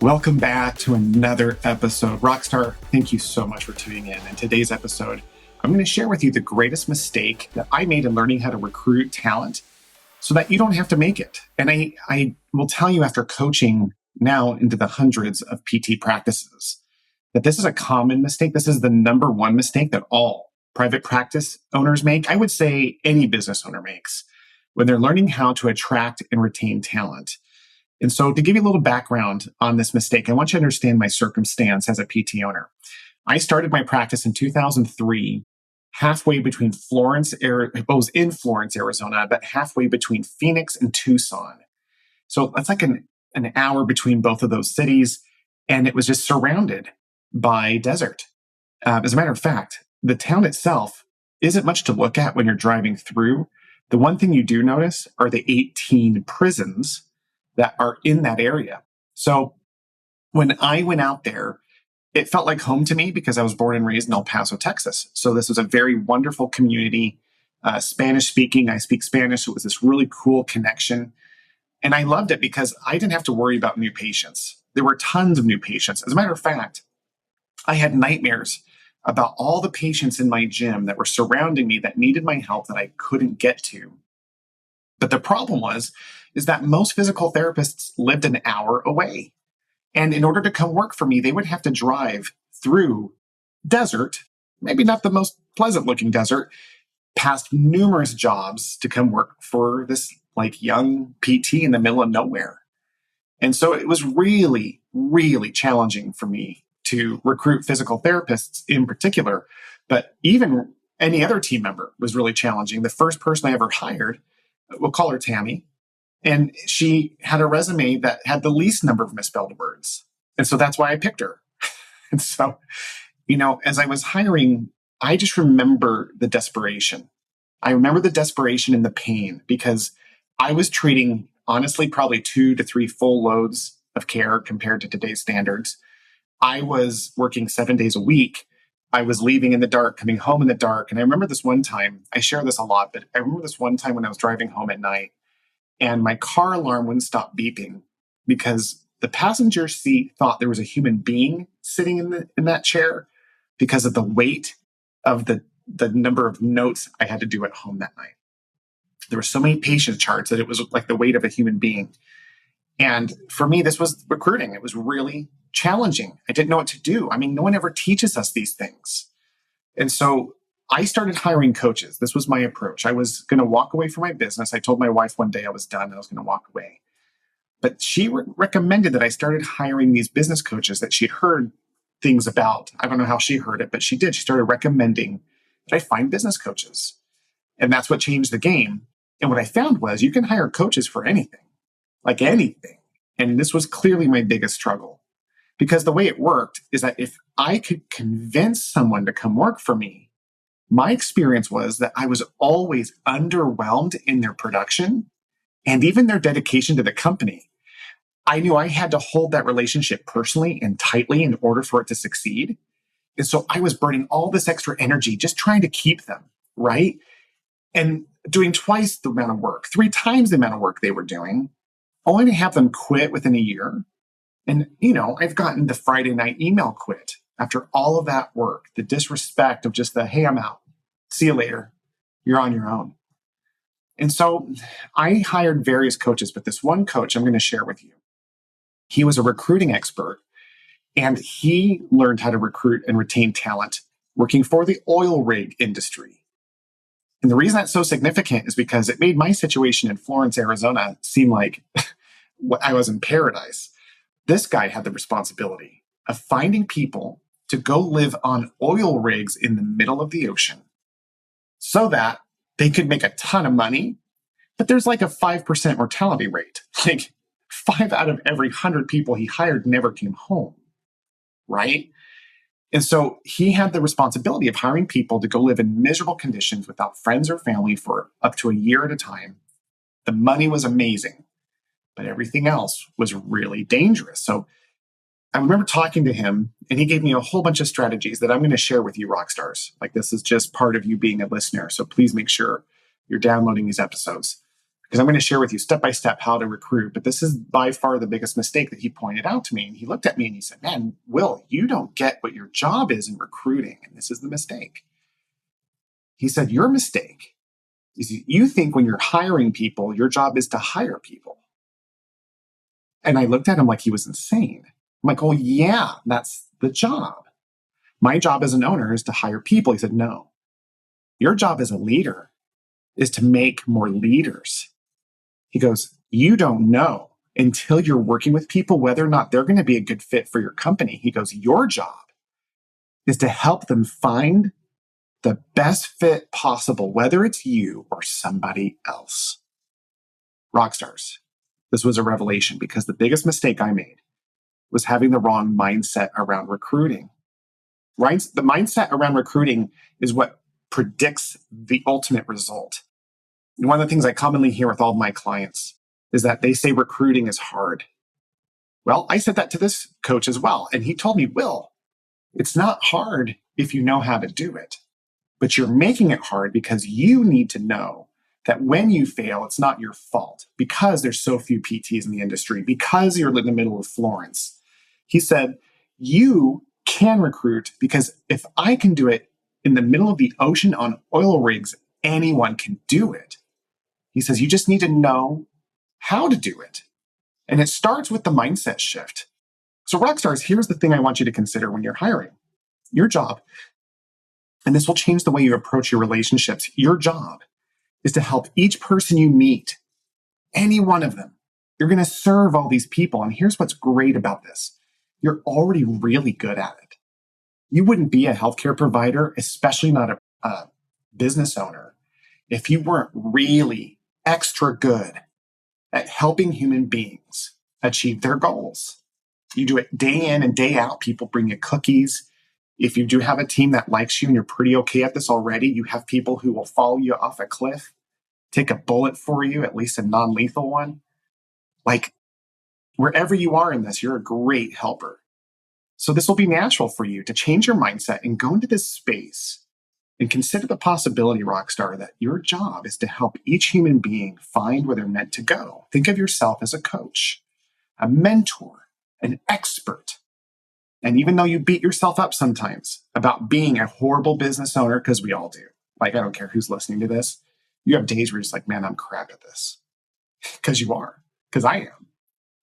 Welcome back to another episode. Rockstar, thank you so much for tuning in. In today's episode, I'm going to share with you the greatest mistake that I made in learning how to recruit talent so that you don't have to make it. And I will tell you, after coaching now into the hundreds of PT practices, that this is a common mistake. This is the number one mistake that all private practice owners make. I would say any business owner makes when they're learning how to attract and retain talent. And so to give you a little background on this mistake, I want you to understand my circumstance as a PT owner. I started my practice in 2003, halfway between I was in Florence, Arizona, but halfway between Phoenix and Tucson. So that's like an hour between both of those cities. And it was just surrounded by desert. As a matter of fact, the town itself isn't much to look at when you're driving through. The one thing you do notice are the 18 prisons that are in that area. So when I went out there, it felt like home to me because I was born and raised in El Paso, Texas. So this was a very wonderful community, Spanish speaking. I speak Spanish. So it was this really cool connection. And I loved it because I didn't have to worry about new patients. There were tons of new patients. As a matter of fact, I had nightmares about all the patients in my gym that were surrounding me that needed my help that I couldn't get to. But the problem is that most physical therapists lived an hour away. And in order to come work for me, they would have to drive through desert, maybe not the most pleasant looking desert, past numerous jobs to come work for this like young PT in the middle of nowhere. And so it was really, really challenging for me to recruit physical therapists in particular, but even any other team member was really challenging. The first person I ever hired, we'll call her Tammy, and she had a resume that had the least number of misspelled words. And so that's why I picked her. And so, as I was hiring, I just remember the desperation. I remember the desperation and the pain because I was treating, honestly, probably 2 to 3 full loads of care compared to today's standards. I was working 7 days a week. I was leaving in the dark, coming home in the dark. And I remember this one time, I share this a lot, but I remember this one time when I was driving home at night and my car alarm wouldn't stop beeping because the passenger seat thought there was a human being sitting in that chair because of the weight of the number of notes I had to do at home that night. There were so many patient charts that it was like the weight of a human being. And for me, this was recruiting. It was really challenging. I didn't know what to do. I mean, no one ever teaches us these things. And so I started hiring coaches. This was my approach. I was going to walk away from my business. I told my wife one day I was done and I was going to walk away. But she recommended that I started hiring these business coaches that she'd heard things about. I don't know how she heard it, but she did. She started recommending that I find business coaches. And that's what changed the game. And what I found was you can hire coaches for anything, like anything. And this was clearly my biggest struggle. Because the way it worked is that if I could convince someone to come work for me, my experience was that I was always underwhelmed in their production and even their dedication to the company. I knew I had to hold that relationship personally and tightly in order for it to succeed. And so I was burning all this extra energy just trying to keep them, right? And doing twice the amount of work, 3 times the amount of work they were doing, only to have them quit within a year. And, I've gotten the Friday night email quit after all of that work, the disrespect of just hey, I'm out. See you later. You're on your own. And so I hired various coaches, but this one coach I'm going to share with you. He was a recruiting expert and he learned how to recruit and retain talent working for the oil rig industry. And the reason that's so significant is because it made my situation in Florence, Arizona seem like I was in paradise. This guy had the responsibility of finding people to go live on oil rigs in the middle of the ocean so that they could make a ton of money, but there's like a 5% mortality rate. Like 5 out of every 100 people he hired never came home, right? And so he had the responsibility of hiring people to go live in miserable conditions without friends or family for up to a year at a time. The money was amazing, but everything else was really dangerous. So I remember talking to him and he gave me a whole bunch of strategies that I'm going to share with you, rock stars. Like this is just part of you being a listener. So please make sure you're downloading these episodes because I'm going to share with you step by step how to recruit. But this is by far the biggest mistake that he pointed out to me. And he looked at me and he said, man, Will, you don't get what your job is in recruiting. And this is the mistake. He said, your mistake is you think when you're hiring people, your job is to hire people. And I looked at him like he was insane. I'm like, oh, yeah, that's the job. My job as an owner is to hire people. He said, no, your job as a leader is to make more leaders. He goes, you don't know until you're working with people whether or not they're going to be a good fit for your company. He goes, your job is to help them find the best fit possible, whether it's you or somebody else. Rockstars, this was a revelation because the biggest mistake I made was having the wrong mindset around recruiting. Right? The mindset around recruiting is what predicts the ultimate result. And one of the things I commonly hear with all of my clients is that they say recruiting is hard. Well, I said that to this coach as well. And he told me, Will, it's not hard if you know how to do it, but you're making it hard because you need to know that when you fail, it's not your fault because there's so few PTs in the industry, because you're in the middle of Florence. He said, you can recruit because if I can do it in the middle of the ocean on oil rigs, anyone can do it. He says, you just need to know how to do it. And it starts with the mindset shift. So rockstars, here's the thing I want you to consider when you're hiring. Your job, and this will change the way you approach your relationships. Your job is to help each person you meet, any one of them. You're going to serve all these people. And here's what's great about this. You're already really good at it. You wouldn't be a healthcare provider, especially not a business owner, if you weren't really extra good at helping human beings achieve their goals. You do it day in and day out. People bring you cookies. If you do have a team that likes you and you're pretty okay at this already, you have people who will follow you off a cliff, take a bullet for you, at least a non-lethal one. Like, wherever you are in this, you're a great helper. So this will be natural for you to change your mindset and go into this space and consider the possibility, Rockstar, that your job is to help each human being find where they're meant to go. Think of yourself as a coach, a mentor, an expert. And even though you beat yourself up sometimes about being a horrible business owner, because we all do, like, I don't care who's listening to this, you have days where you're just like, man, I'm crap at this. Because you are, because I am.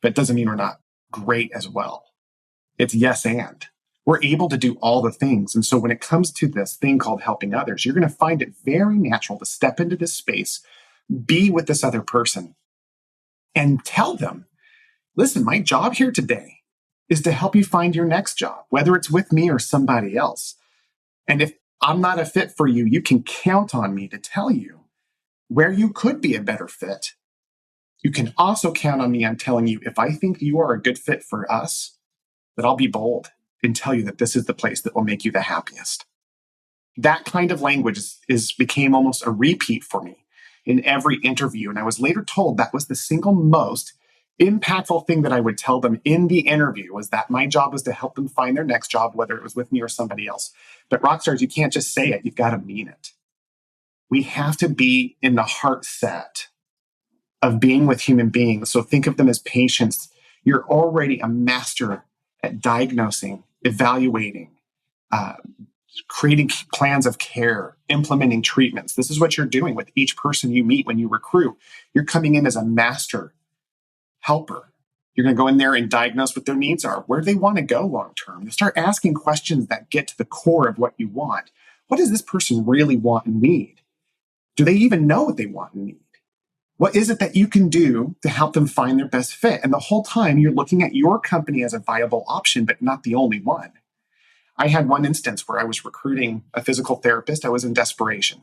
But it doesn't mean we're not great as well. It's yes and. We're able to do all the things. And so when it comes to this thing called helping others, you're going to find it very natural to step into this space, be with this other person, and tell them, listen, my job here today is to help you find your next job, whether it's with me or somebody else. And if I'm not a fit for you, you can count on me to tell you where you could be a better fit. You can also count on me on telling you if I think you are a good fit for us, that I'll be bold and tell you that this is the place that will make you the happiest. That kind of language became almost a repeat for me in every interview. And I was later told that was the single most impactful thing that I would tell them in the interview, was that my job was to help them find their next job, whether it was with me or somebody else. But rockstars, you can't just say it. You've got to mean it. We have to be in the heart set of being with human beings. So think of them as patients. You're already a master at diagnosing, evaluating, creating plans of care, implementing treatments. This is what you're doing with each person you meet when you recruit. You're coming in as a master helper. You're going to go in there and diagnose what their needs are. Where do they want to go long term? You start asking questions that get to the core of what you want. What does this person really want and need? Do they even know what they want and need? What is it that you can do to help them find their best fit? And the whole time you're looking at your company as a viable option, but not the only one. I had one instance where I was recruiting a physical therapist. I was in desperation.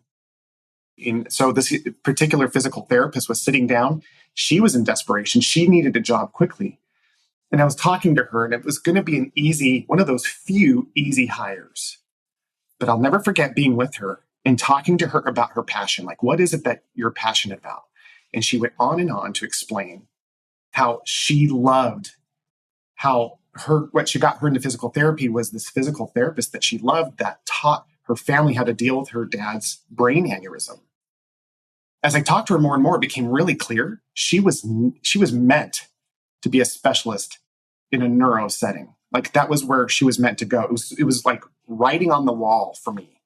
So this particular physical therapist was sitting down. She was in desperation. She needed a job quickly. And I was talking to her, and it was going to be one of those few easy hires. But I'll never forget being with her and talking to her about her passion. Like, what is it that you're passionate about? And she went on and on to explain how she loved what she got her into physical therapy was this physical therapist that she loved that taught her family how to deal with her dad's brain aneurysm. As I talked to her more and more, it became really clear she was meant to be a specialist in a neuro setting. Like that was where she was meant to go. It was like writing on the wall for me.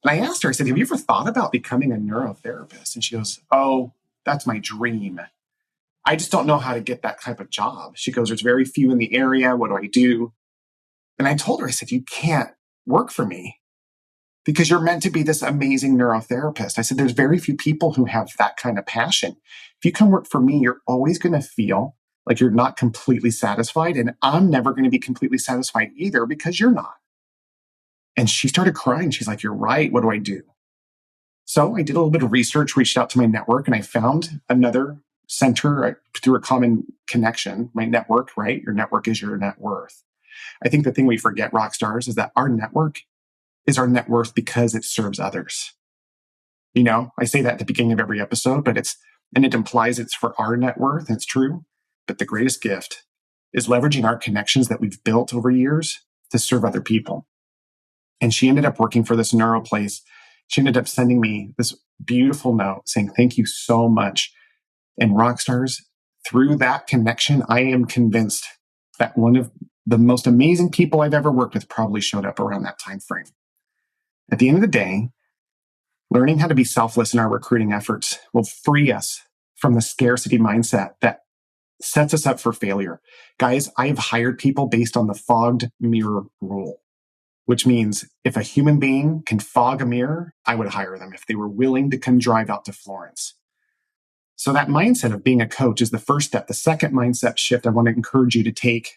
And I asked her, I said, have you ever thought about becoming a neurotherapist? And she goes, oh, that's my dream. I just don't know how to get that type of job. She goes, there's very few in the area. What do I do? And I told her, I said, you can't work for me because you're meant to be this amazing neurotherapist. I said, there's very few people who have that kind of passion. If you come work for me, you're always going to feel like you're not completely satisfied. And I'm never going to be completely satisfied either because you're not. And she started crying. She's like, you're right. What do I do? So I did a little bit of research, reached out to my network, and I found another center through a common connection. My network, right? Your network is your net worth. I think the thing we forget, rock stars, is that our network is our net worth because it serves others. You know, I say that at the beginning of every episode, but it implies it's for our net worth. And it's true. But the greatest gift is leveraging our connections that we've built over years to serve other people. And she ended up working for this neuro place. She ended up sending me this beautiful note saying, thank you so much. And rock stars, through that connection, I am convinced that one of the most amazing people I've ever worked with probably showed up around that time frame. At the end of the day, learning how to be selfless in our recruiting efforts will free us from the scarcity mindset that sets us up for failure. Guys, I have hired people based on the fogged mirror rule, which means if a human being can fog a mirror, I would hire them if they were willing to come drive out to Florence. So that mindset of being a coach is the first step. The second mindset shift I want to encourage you to take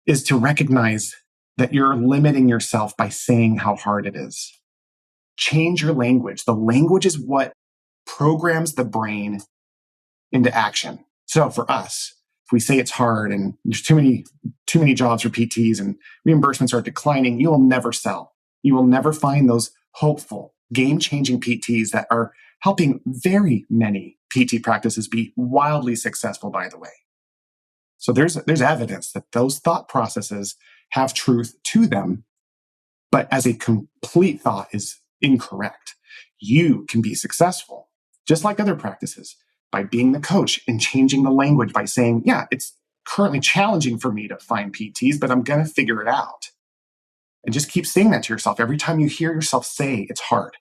is to recognize that you're limiting yourself by saying how hard it is. Change your language. The language is what programs the brain into action. So for us, if we say it's hard and there's too many jobs for PTs and reimbursements are declining, you will never sell. You will never find those hopeful, game-changing PTs that are helping very many PT practices be wildly successful, by the way. So there's evidence that those thought processes have truth to them, but as a complete thought is incorrect. You can be successful, just like other practices, by being the coach and changing the language by saying, yeah, it's currently challenging for me to find PTs, but I'm going to figure it out. And just keep saying that to yourself. Every time you hear yourself say it's hard,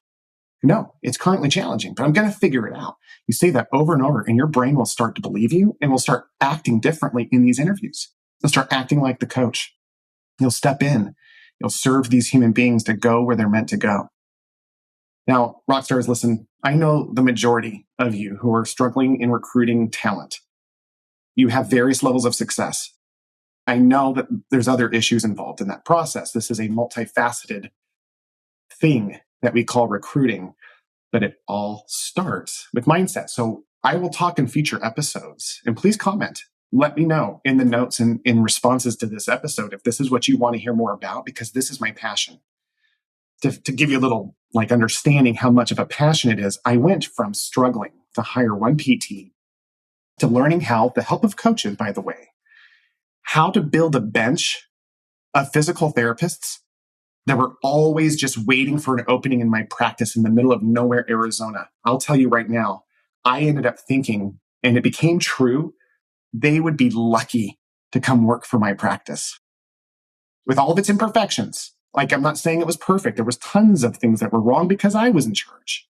no, it's currently challenging, but I'm going to figure it out. You say that over and over, and your brain will start to believe you and will start acting differently in these interviews. You'll start acting like the coach. You'll step in. You'll serve these human beings to go where they're meant to go. Now, rockstars, listen, I know the majority of you who are struggling in recruiting talent. You have various levels of success. I know that there's other issues involved in that process. This is a multifaceted thing that we call recruiting, but it all starts with mindset. So I will talk in future episodes, and please comment. Let me know in the notes and in responses to this episode if this is what you want to hear more about, because this is my passion. To give you a little understanding how much of a passion it is, I went from struggling to hire one PT to learning how, with the help of coaches, by the way, how to build a bench of physical therapists that were always just waiting for an opening in my practice in the middle of nowhere, Arizona. I'll tell you right now, I ended up thinking, and it became true, they would be lucky to come work for my practice. With all of its imperfections, I'm not saying it was perfect. There was tons of things that were wrong because I was in charge.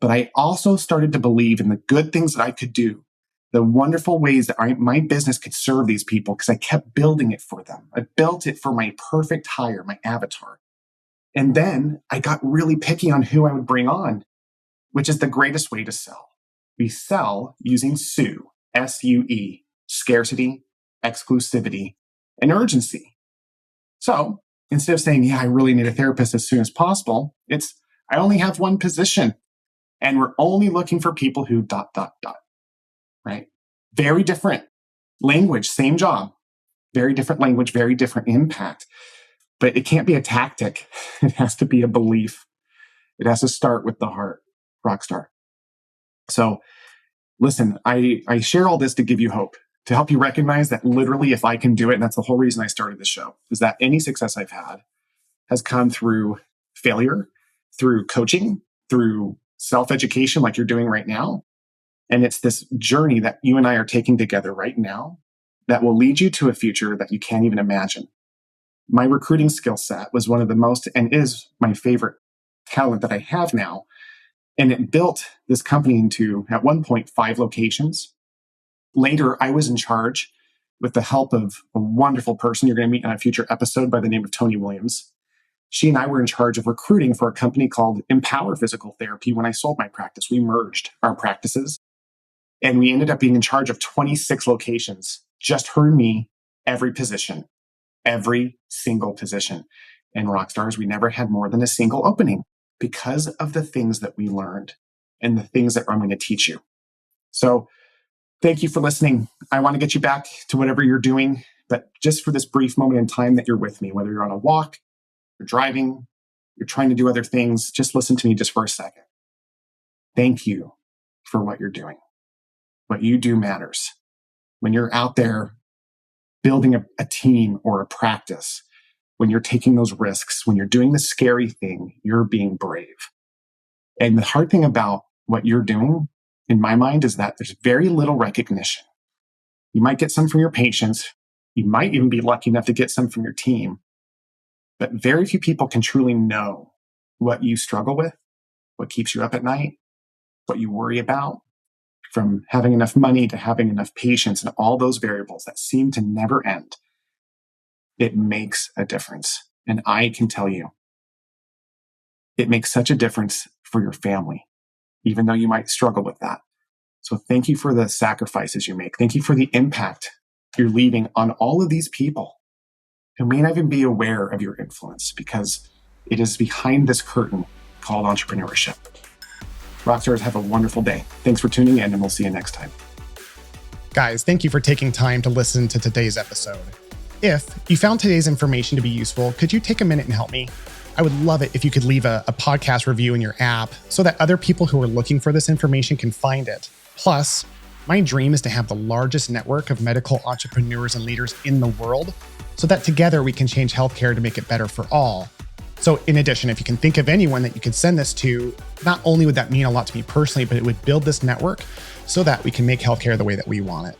But I also started to believe in the good things that I could do, the wonderful ways that my business could serve these people, because I kept building it for them. I built it for my perfect hire, my avatar. And then I got really picky on who I would bring on, which is the greatest way to sell. We sell using SUE, S-U-E, scarcity, exclusivity, and urgency. So instead of saying, yeah, I really need a therapist as soon as possible, it's, I only have one position and we're only looking for people who ... right? Very different language, same job, very different language, very different impact. But it can't be a tactic. It has to be a belief. It has to start with the heart, rockstar. So listen, I share all this to give you hope, to help you recognize that literally if I can do it, and that's the whole reason I started this show, is that any success I've had has come through failure, through coaching, through self-education like you're doing right now. And it's this journey that you and I are taking together right now that will lead you to a future that you can't even imagine. My recruiting skill set was one of the most and is my favorite talent that I have now. And it built this company into, at one point, 5 locations. Later, I was in charge with the help of a wonderful person you're going to meet in a future episode by the name of Tony Williams. She and I were in charge of recruiting for a company called Empower Physical Therapy. When I sold my practice, we merged our practices and we ended up being in charge of 26 locations. Just her and me, every position, every single position. And Rockstars, we never had more than a single opening because of the things that we learned and the things that I'm going to teach you. So thank you for listening. I want to get you back to whatever you're doing, but just for this brief moment in time that you're with me, whether you're on a walk, you're driving, you're trying to do other things, just listen to me just for a second. Thank you for what you're doing. What you do matters. When you're out there building a team or a practice, when you're taking those risks, when you're doing the scary thing, you're being brave. And the hard thing about what you're doing, in my mind, is that there's very little recognition. You might get some from your patients. You might even be lucky enough to get some from your team. But very few people can truly know what you struggle with, what keeps you up at night, what you worry about, from having enough money to having enough patients and all those variables that seem to never end. It makes a difference. And I can tell you, it makes such a difference for your family, even though you might struggle with that. So thank you for the sacrifices you make. Thank you for the impact you're leaving on all of these people who may not even be aware of your influence, because it is behind this curtain called entrepreneurship. Rockstars, have a wonderful day. Thanks for tuning in, and we'll see you next time. Guys, thank you for taking time to listen to today's episode. If you found today's information to be useful, could you take a minute and help me? I would love it if you could leave a podcast review in your app so that other people who are looking for this information can find it. Plus, my dream is to have the largest network of medical entrepreneurs and leaders in the world so that together we can change healthcare to make it better for all. So in addition, if you can think of anyone that you could send this to, not only would that mean a lot to me personally, but it would build this network so that we can make healthcare the way that we want it.